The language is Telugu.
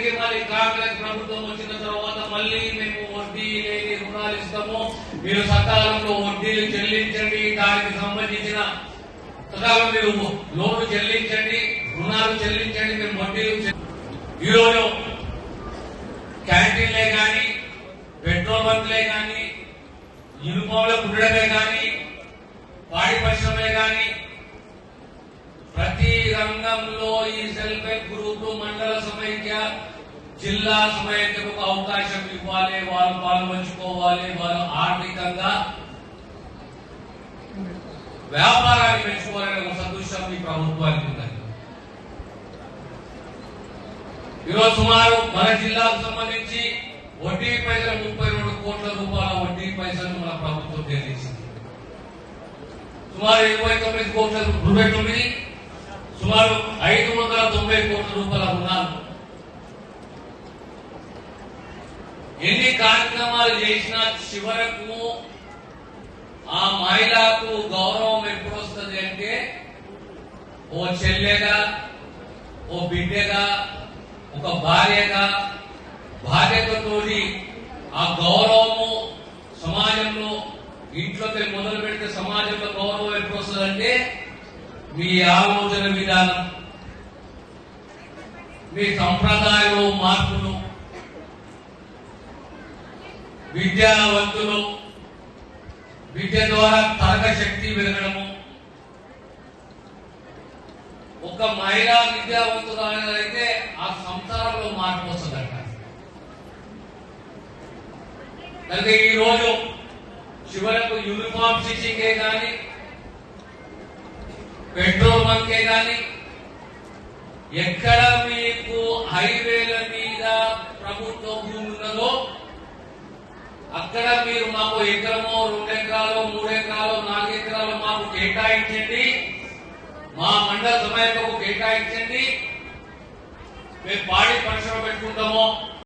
తిరిగి మళ్ళీ కాంగ్రెస్ ప్రభుత్వం వచ్చిన తర్వాత మళ్ళీ మేము వడ్డీ లేని రుణాలు ఇస్తాము, మీరు సకాలంలో వడ్డీలు చెల్లించండి, దానికి సంబంధించిన సకాలంలో మీరు లోన్లు చెల్లించండి, రుణాలు చెల్లించండి, మేము వడ్డీలు. ఈరోజు క్యాంటీన్లే కానీ, పెట్రోల్ బంక్లే కానీ, యూనిఫామ్ల కుట్టడమే కానీ, పాడి పరిశ్రమలే కానీ, ప్రతి రంగంలో ఈ సెల్ఫ్ హెల్ప్ గ్రూప్, మండల సమైక్య, జిల్లా సమైక్యకు అవకాశం ఇవ్వాలి, వాళ్ళు పాల్పంచుకోవాలి, వాళ్ళు ఆర్థికంగా వ్యాపారాన్ని పెంచుకోవాలనే ఒక సదృశ్యం ఈ ప్రభుత్వానికి ఉన్నది. ఈరోజు సుమారు మన జిల్లాకు సంబంధించి వడ్డీ పైసలు 32 కోట్ల రూపాయల వడ్డీ పైసలు మన ప్రభుత్వం చెల్లించింది. సుమారు 29 కోట్ల రూపాయలు, సుమారు 590 కోట్ల రూపాయల రుణాలు. ఎన్ని కార్యక్రమాలు చేసినా చివరకు ఆ మహిళకు గౌరవం ఎప్పుడు వస్తుంది అంటే ఓ చెల్లెగా, ఓ బిడ్డగా, ఒక భార్యగా బాధ్యతతోటి ఆ గౌరవము సమాజంలో ఇంట్లోకి మొదలు పెడితే సమాజంలో గౌరవం ఎప్పుడు వస్తుందంటే మీ ఆలోచన విధానం, మీ సంప్రదాయంలో మార్పులు, విద్యావంతులు, విద్య ద్వారా తరగ శక్తి పెరగడము. ఒక మహిళా విద్యావంతులైతే ఆ సంసారంలో మార్పు వస్తుందట. అయితే ఈ రోజు చివరకు యూనిఫామ్ స్టిచ్చింగే కానీ, పెట్రోల్ బంకే కానీ, ఎక్కడ మీకు హైవేల మీద ప్రభుత్వ భూమి ఉన్నదో అక్కడ మీరు మాకు ఎకరమో, 2 ఎకరాలు, 3 ఎకరాలు, 4 ఎకరాలు మాకు కేటాయించండి, మా మండల సమైక్యకు కేటాయించండి, మేము పాడి పరిశ్రమ పెట్టుకుంటామో